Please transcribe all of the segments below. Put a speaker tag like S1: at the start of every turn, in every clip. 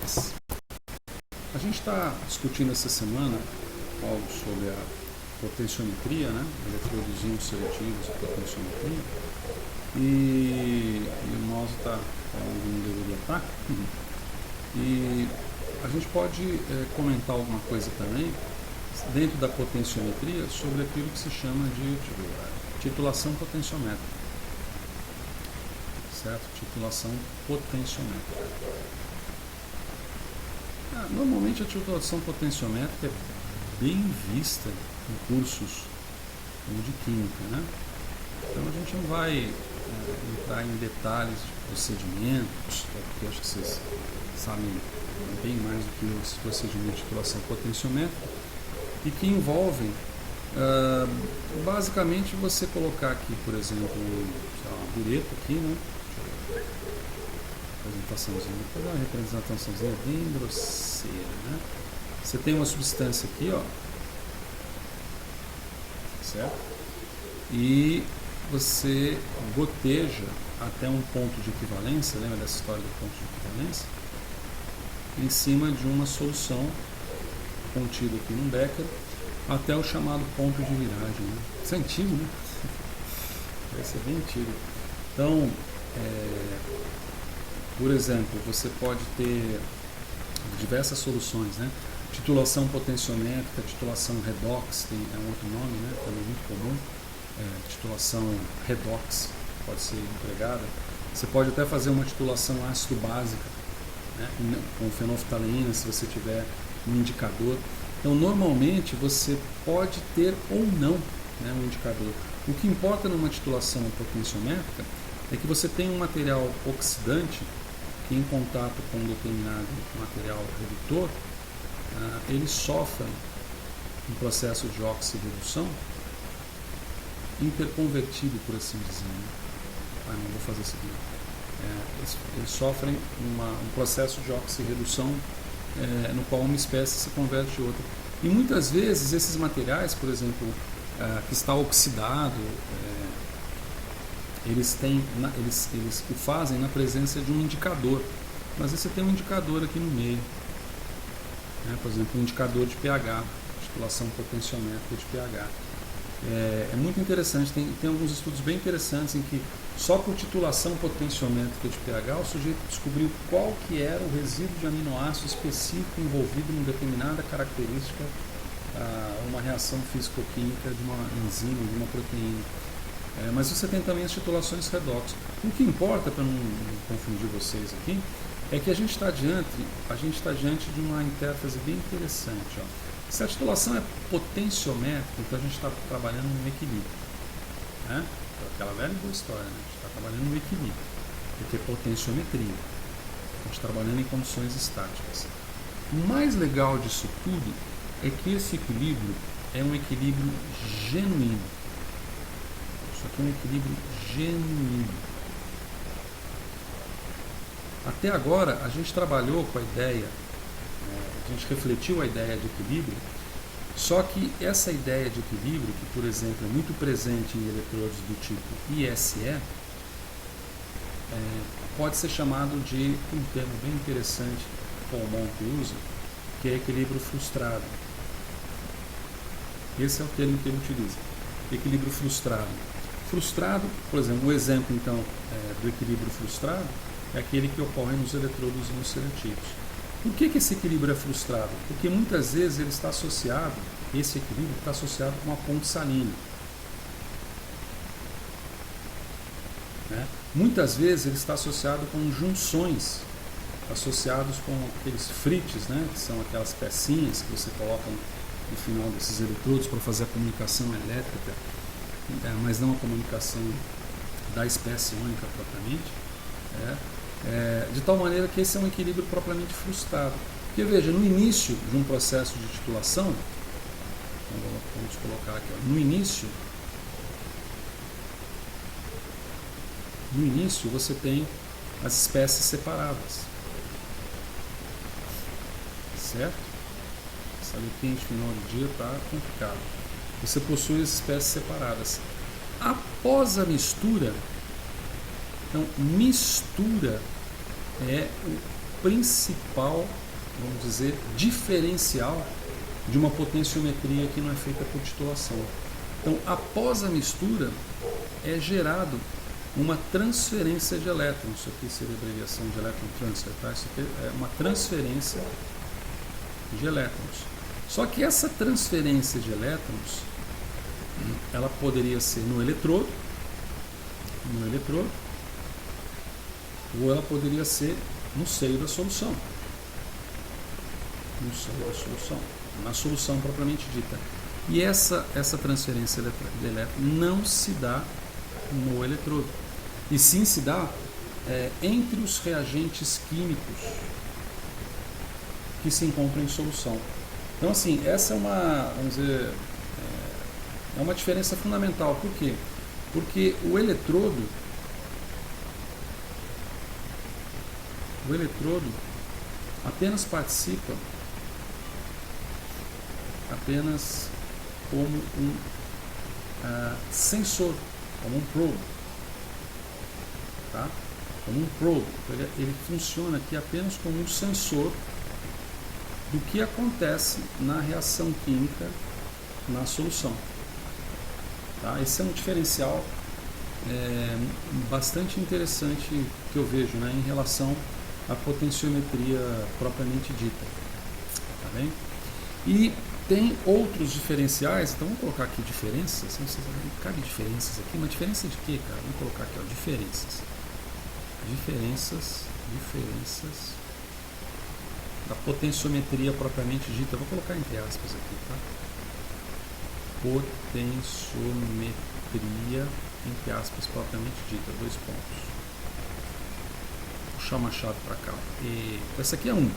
S1: simples. A gente está discutindo essa semana algo sobre a potenciometria, né? Eletrodos seletivos e potenciometria. E o mouse está onde não deveria estar. E a gente pode comentar alguma coisa também dentro da potenciometria sobre aquilo que se chama de titulação potenciométrica. Certo? Titulação potenciométrica. Normalmente a titulação potenciométrica é bem vista em cursos como de química, né? Então a gente não vai entrar em detalhes de procedimentos, porque acho que vocês sabem bem mais do que os procedimentos de titulação potenciométrica, e que envolvem basicamente você colocar aqui, por exemplo, uma bureta aqui, né? Vou dar uma representaçãozinha bem grosseira, né? Você tem uma substância aqui, ó, certo? E você goteja até um ponto de equivalência, lembra dessa história do ponto de equivalência? Em cima de uma solução contida aqui num becker até o chamado ponto de viragem, né? Isso é antigo, né? Vai ser bem antigo. Então, por exemplo, você pode ter diversas soluções, né? Titulação potenciométrica, titulação redox, é um outro nome, né? Também muito comum. Titulação redox pode ser empregada. Você pode até fazer uma titulação ácido-básica, né? Com fenolftaleína, se você tiver um indicador. Então, normalmente, você pode ter ou não, né, um indicador. O que importa numa titulação potenciométrica é que você tem um material oxidante que, em contato com um determinado material redutor, ele sofre um processo de oxirredução interconvertido, por assim dizer. Não vou fazer isso aqui. Eles sofrem um processo de oxirredução no qual uma espécie se converte em outra. E muitas vezes esses materiais, por exemplo, que está oxidado, eles o fazem na presença de um indicador. Mas você tem um indicador aqui no meio, né? Por exemplo, um indicador de pH, titulação potenciométrica de pH. É muito interessante, tem alguns estudos bem interessantes em que só por titulação potenciométrica de pH o sujeito descobriu qual que era o resíduo de aminoácido específico envolvido em determinada característica, uma reação físico-química de uma enzima, de uma proteína. Mas você tem também as titulações redox. O que importa, para não confundir vocês aqui, é que a gente está diante de uma interface bem interessante. Ó. Se a titulação é potenciométrica, então a gente está trabalhando no equilíbrio. Né? Aquela velha boa história, né? A gente está trabalhando no equilíbrio, porque é potenciometria. A gente está trabalhando em condições estáticas. O mais legal disso tudo é que esse equilíbrio é um equilíbrio genuíno. Isso aqui é um equilíbrio genuíno. Até agora, a gente trabalhou com a ideia, a gente refletiu a ideia de equilíbrio, só que essa ideia de equilíbrio, que, por exemplo, é muito presente em eletrodos do tipo ISE, pode ser chamado de um termo bem interessante que o Paul Monk usa, que é equilíbrio frustrado. Esse é o termo que ele utiliza, equilíbrio frustrado. Frustrado, por exemplo, um exemplo então do equilíbrio frustrado é aquele que ocorre nos eletrodos não seletivos. Por que esse equilíbrio é frustrado? Porque muitas vezes ele está associado, esse equilíbrio está associado com uma ponte salina. Né? Muitas vezes ele está associado com junções, associados com aqueles frites, né? Que são aquelas pecinhas que você coloca no final desses eletrodos para fazer a comunicação elétrica, mas não a comunicação da espécie única propriamente. De tal maneira que esse é um equilíbrio propriamente frustrado. Porque veja, no início de um processo de titulação, vamos colocar aqui, ó, no início você tem as espécies separadas, certo? Essa letrinha de final do dia está complicado. Você possui as espécies separadas. Após a mistura, então mistura é principal, vamos dizer, diferencial de uma potenciometria que não é feita por titulação. Então, após a mistura, é gerado uma transferência de elétrons. Isso aqui seria a abreviação de electron transfer, tá? Isso aqui é uma transferência de elétrons. Só que essa transferência de elétrons, ela poderia ser no eletrodo, ou ela poderia ser no seio da solução. Na solução propriamente dita. E essa transferência de elétron não se dá no eletrodo, e sim se dá entre os reagentes químicos que se encontram em solução. Então, assim, essa é uma, vamos dizer, é uma diferença fundamental. Por quê? Porque o eletrodo apenas participa como um sensor, como um probe, tá? Como um probe. Ele funciona aqui apenas como um sensor do que acontece na reação química na solução. Tá? Esse é um diferencial bastante interessante que eu vejo, né, em relação à potenciometria propriamente dita. Tá bem? E tem outros diferenciais, então vamos colocar aqui diferenças. Não sei se cabe diferenças aqui, mas diferença de quê, cara? Vamos colocar aqui, ó, diferenças da potenciometria propriamente dita. Eu vou colocar entre aspas aqui, tá? Potenciometria, entre aspas, propriamente dita, 2 pontos. Vou puxar o machado para cá. E essa aqui é um.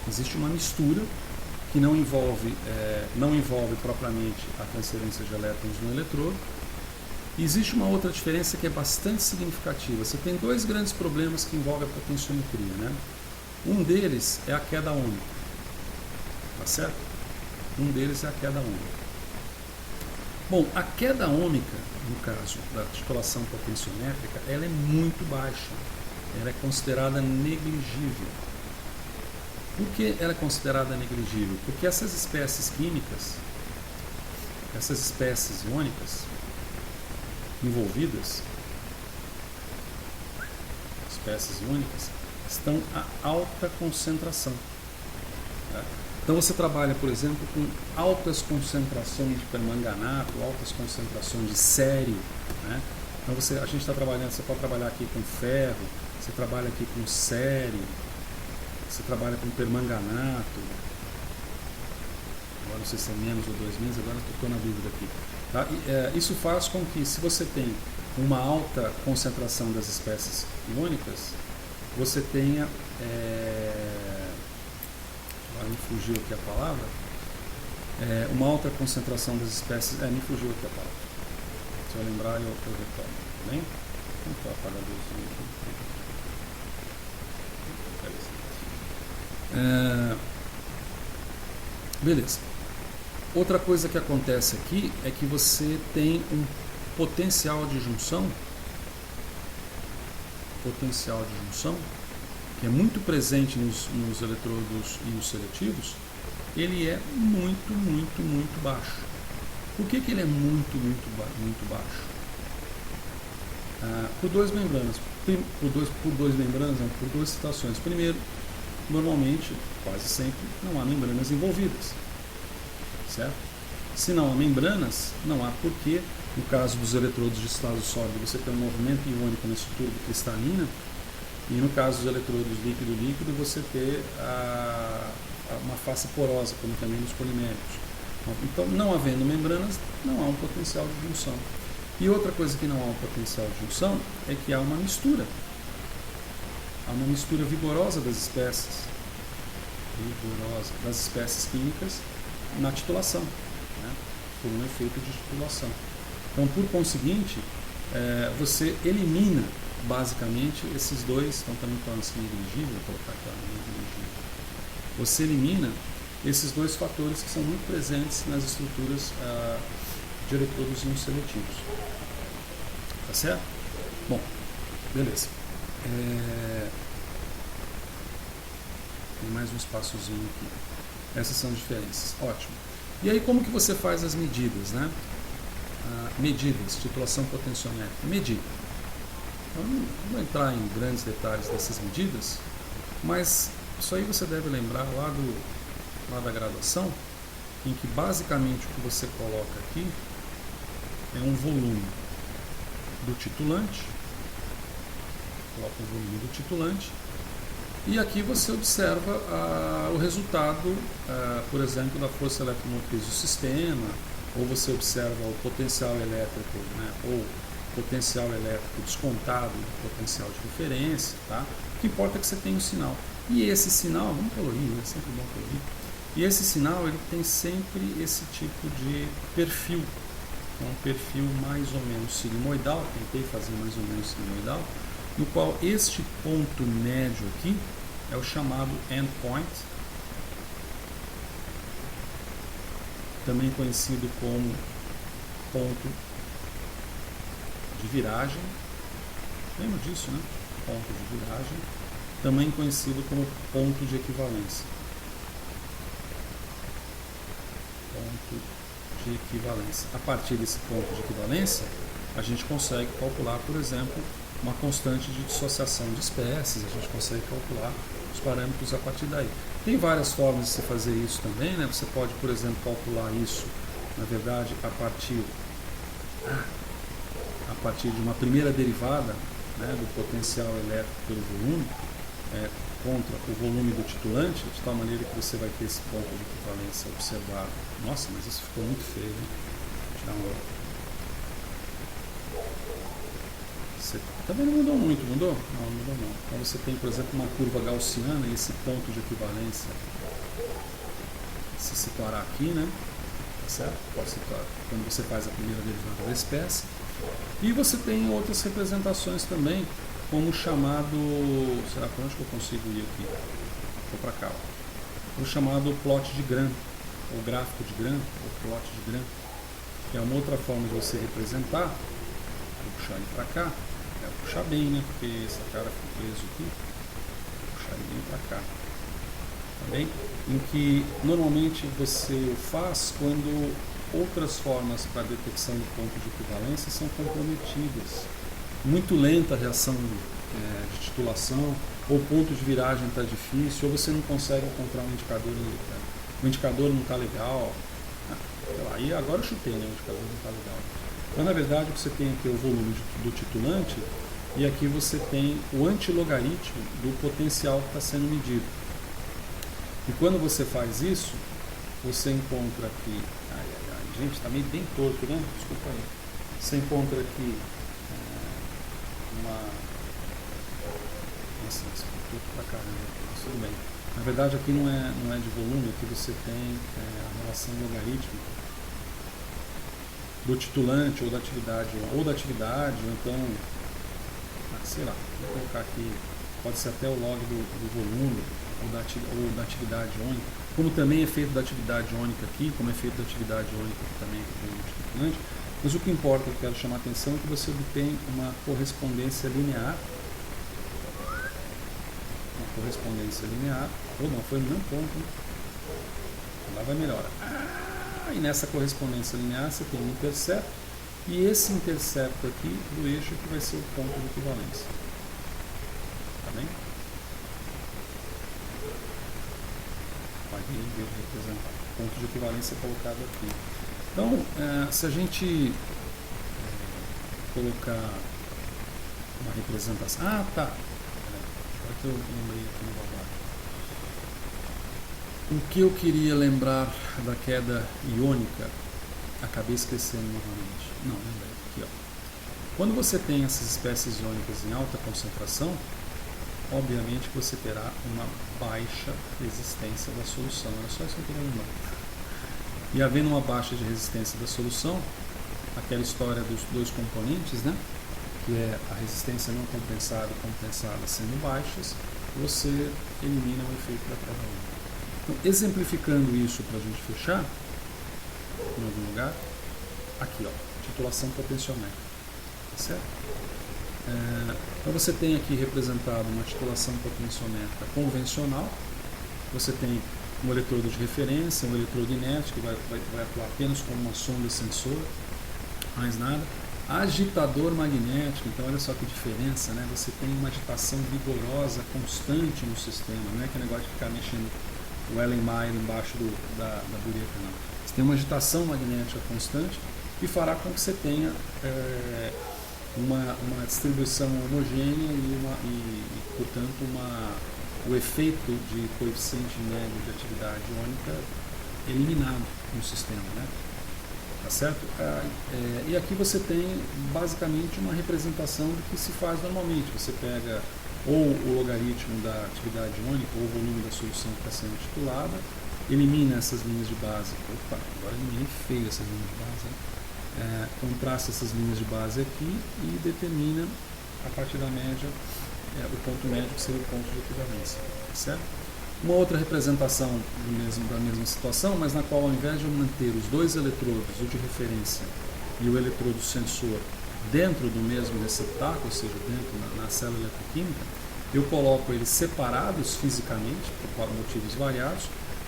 S1: Existe uma mistura que não envolve propriamente a transferência de elétrons no eletrodo. E existe uma outra diferença que é bastante significativa. Você tem 2 grandes problemas que envolvem a potenciometria, né? Um deles é a queda ônica, tá certo? Um deles é a queda ônica. Bom, a queda ômica, no caso da titulação potenciométrica, ela é muito baixa. Ela é considerada negligível. Por que ela é considerada negligível? Porque essas espécies químicas, essas espécies iônicas envolvidas, estão a alta concentração. Tá? Então você trabalha, por exemplo, com altas concentrações de permanganato, altas concentrações de cério, né? Então a gente está trabalhando, você pode trabalhar aqui com ferro, você trabalha aqui com cério, você trabalha com permanganato. Agora não sei se é menos ou 2 meses, agora estou na dúvida aqui. Tá? Isso faz com que, se você tem uma alta concentração das espécies iônicas, você tenha, agora me fugiu aqui a palavra, uma alta concentração das espécies, me fugiu aqui a palavra. Se eu lembrar, eu retorno, tá bem? Vamos apagar a luz aqui. Beleza. Outra coisa que acontece aqui é que você tem um potencial de junção, que é muito presente nos eletrodos e nos seletivos. Ele é muito baixo. Por que ele é muito baixo? Por 2 membranas. Por 2 situações. Primeiro, normalmente, quase sempre, não há membranas envolvidas. Certo? Se não há membranas, não há porquê. No caso dos eletrodos de estado sólido, você tem um movimento iônico na estrutura cristalina, e no caso dos eletrodos líquido-líquido, você ter uma face porosa, como também nos poliméricos. Então, não havendo membranas, não há um potencial de junção. E outra coisa que não há um potencial de junção é que há uma mistura. Há uma mistura vigorosa das espécies químicas na titulação, né? Por um efeito de titulação. Então, por conseguinte, você elimina basicamente esses 2, então também torna-se negligível, vou colocar aqui, negligível. Você elimina esses 2 fatores que são muito presentes nas estruturas de eletrodos não seletivos. Tá certo? Bom, beleza. Tem mais um espaçozinho aqui. Essas são as diferenças. Ótimo. E aí como que você faz as medidas, né? Medidas, titulação potenciométrica. Medir. Eu não vou entrar em grandes detalhes dessas medidas, mas isso aí você deve lembrar lá da graduação, em que basicamente o que você coloca aqui é um volume do titulante, coloca o volume do titulante, e aqui você observa o resultado, por exemplo, da força eletromotriz do sistema, ou você observa o potencial elétrico, né, ou potencial elétrico descontado do potencial de referência, tá? O que importa é que você tem um sinal. E esse sinal, vamos colorir, é sempre bom colorir. E esse sinal ele tem sempre esse tipo de perfil, é um perfil mais ou menos sinusoidal, tentei fazer mais ou menos sinusoidal, no qual este ponto médio aqui é o chamado endpoint, também conhecido como ponto de viragem, lembra disso, né? Ponto de viragem, também conhecido como ponto de equivalência. Ponto de equivalência. A partir desse ponto de equivalência, a gente consegue calcular, por exemplo, uma constante de dissociação de espécies, a gente consegue calcular os parâmetros a partir daí. Tem várias formas de se fazer isso também, né? Você pode, por exemplo, calcular isso, na verdade, a partir de uma primeira derivada, né, do potencial elétrico pelo volume, contra o volume do titulante, de tal maneira que você vai ter esse ponto de equivalência observado. Nossa, mas isso ficou muito feio, hein? Você também não mudou muito, mudou? Não, não mudou não. Então você tem, por exemplo, uma curva gaussiana e esse ponto de equivalência se situará aqui, né? Tá certo? Pode situar quando você faz a primeira derivada da espécie. E você tem outras representações também, como o chamado, será para onde que eu consigo ir aqui? Vou para cá, ó. O chamado plot de Gram, ou gráfico de Gram, ou plot de Gram, que é uma outra forma de você representar. Vou puxar ele para cá, puxar bem, né? Porque essa cara ficou preso aqui. Vou puxar ele bem para cá, tá bem? Em que normalmente você faz quando outras formas para detecção do ponto de equivalência são comprometidas. Muito lenta a reação de titulação, ou o ponto de viragem está difícil, ou você não consegue encontrar um indicador, o indicador não está legal. E agora eu chutei, né? O indicador não está legal. Então, na verdade, você tem aqui o volume do titulante e aqui você tem o antilogaritmo do potencial que está sendo medido. E quando você faz isso, você encontra aqui... Gente, está meio bem torto, né? Desculpa aí. Você encontra aqui Nossa, isso ficou torto pra caramba. Mas tudo bem. Na verdade, aqui não é de volume, aqui você tem a relação logarítmica do titulante ou da atividade, ou então, sei lá, vou colocar aqui, pode ser até o log do volume, ou da atividade ônica, como também é feito da atividade ônica aqui, como é feito da atividade ônica aqui também do titulante, mas o que importa, que eu quero chamar a atenção, é que você obtém uma correspondência linear, ou não, foi no mesmo ponto, né? Lá vai melhorar. E nessa correspondência linear você tem um intercepto, e esse intercepto aqui do eixo que vai ser o ponto de equivalência. Tá bem? Pode representar. Ponto de equivalência colocado aqui. Então, se a gente colocar uma representação... tá! Agora que eu lembrei aqui no babado. O que eu queria lembrar da queda iônica, acabei esquecendo novamente. Não, lembrei. Aqui, ó. Quando você tem essas espécies iônicas em alta concentração, obviamente você terá uma baixa resistência da solução. Era só isso que eu queria lembrar. E havendo uma baixa de resistência da solução, aquela história dos dois componentes, né? Que é a resistência não compensada e compensada sendo baixas, você elimina o efeito da queda iônica. Então, exemplificando isso para a gente fechar, em algum lugar, aqui, ó, titulação potenciométrica, tá certo? Então você tem aqui representado uma titulação potenciométrica convencional, Você tem um eletrodo de referência, um eletrodo inerte, que vai atuar apenas como uma sonda sensor, mais nada. Agitador magnético, então olha só que diferença, né? Você tem uma agitação vigorosa, constante no sistema, não é aquele negócio de ficar mexendo o Erlenmeyer embaixo da bureta, não. Você tem uma agitação magnética constante que fará com que você tenha uma distribuição homogênea e portanto, o efeito de coeficiente médio de atividade iônica eliminado no sistema, né? Tá certo? E aqui você tem basicamente uma representação do que se faz normalmente. Você pega ou o logaritmo da atividade iônica ou o volume da solução que está sendo titulada, elimina essas linhas de base. Opa, agora eliminei feio essas linhas de base, né? Contrasta essas linhas de base aqui e determina, a partir da média, o ponto médio que seria o ponto de equivalência. Tá certo? Uma outra representação da mesma situação, mas na qual, ao invés de eu manter os dois eletrodos, o de referência e o eletrodo sensor, dentro do mesmo receptáculo, ou seja, dentro na célula eletroquímica, eu coloco eles separados fisicamente, por motivos variados,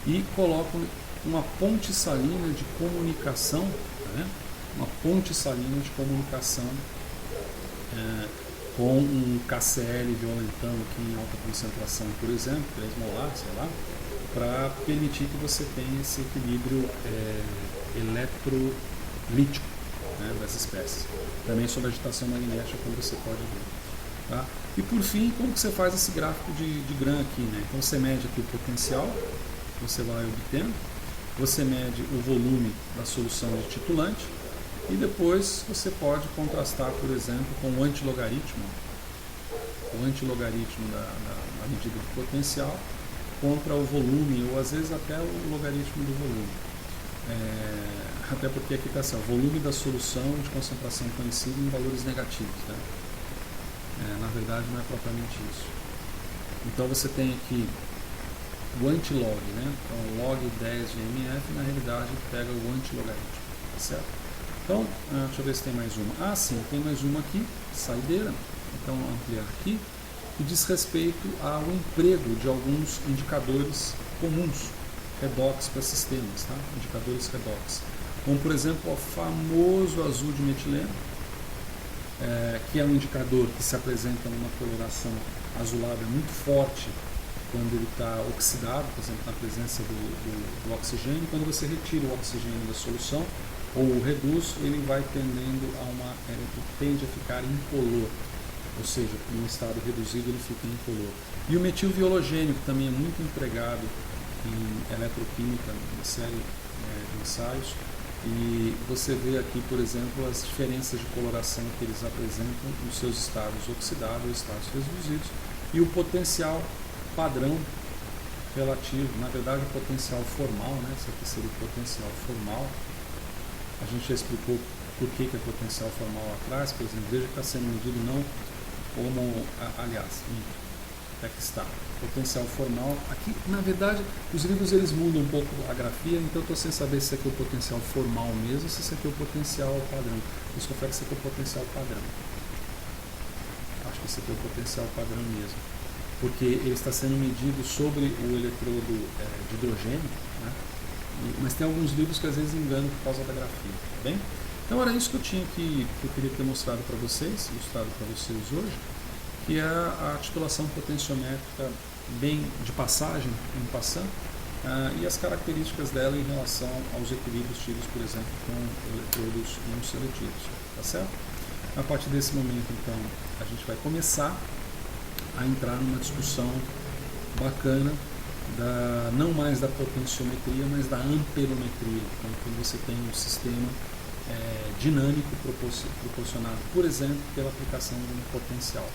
S1: e coloco uma ponte salina de comunicação, né? Uma ponte salina de comunicação com um KCl violentão aqui em alta concentração, por exemplo, 3 molar, sei lá, para permitir que você tenha esse equilíbrio eletrolítico, né, das espécies. Também sobre agitação magnética, como você pode ver. Tá? E por fim, como que você faz esse gráfico de Gram aqui? Né? Então você mede aqui o potencial, você vai obtendo, você mede o volume da solução de titulante, e depois você pode contrastar, por exemplo, com o antilogaritmo da medida de potencial contra o volume, ou às vezes até o logaritmo do volume. Até porque aqui está assim, o volume da solução de concentração conhecida em valores negativos. Né? Na verdade não é propriamente isso. Então você tem aqui o antilog, né? Então log 10 de MF, na realidade pega o antilogaritmo, tá certo? Então, deixa eu ver se tem mais uma. Sim, tem mais uma aqui, saideira. Então, ampliar aqui, que diz respeito ao emprego de alguns indicadores comuns, redox para sistemas, tá? Indicadores redox. Como, por exemplo, o famoso azul de metileno, que é um indicador que se apresenta numa coloração azulada muito forte quando ele está oxidado, por exemplo, na presença do oxigênio. Quando você retira o oxigênio da solução, ou reduz, ele vai tendendo ele tende a ficar incolor, ou seja, em um estado reduzido ele fica incolor. E o metilviologênio, que também é muito empregado em eletroquímica, em série de ensaios, e você vê aqui, por exemplo, as diferenças de coloração que eles apresentam nos seus estados oxidados ou estados reduzidos, e o potencial padrão relativo, na verdade o potencial formal, né? Esse aqui seria o potencial formal. A gente já explicou por que é potencial formal lá atrás, por exemplo, veja que está sendo medido não como, aliás, é que está, potencial formal. Aqui, na verdade, os livros eles mudam um pouco a grafia, então eu estou sem saber se aqui é o potencial formal mesmo, ou se esse aqui é o potencial padrão. Eu confere que esse aqui é o potencial padrão. Acho que esse aqui é o potencial padrão mesmo, porque ele está sendo medido sobre o eletrodo de hidrogênio, né? Mas tem alguns livros que às vezes enganam por causa da grafia, tá bem? Então era isso que eu queria ter mostrado para vocês, ilustrado para vocês hoje, que é a titulação potenciométrica bem de passagem, em passant, e as características dela em relação aos equilíbrios tidos, por exemplo, com eletrodos não seletivos, tá certo? A partir desse momento, então, a gente vai começar a entrar numa discussão bacana, não mais da potenciometria, mas da amperometria, então, quando você tem um sistema dinâmico proporcionado, por exemplo, pela aplicação de um potencial.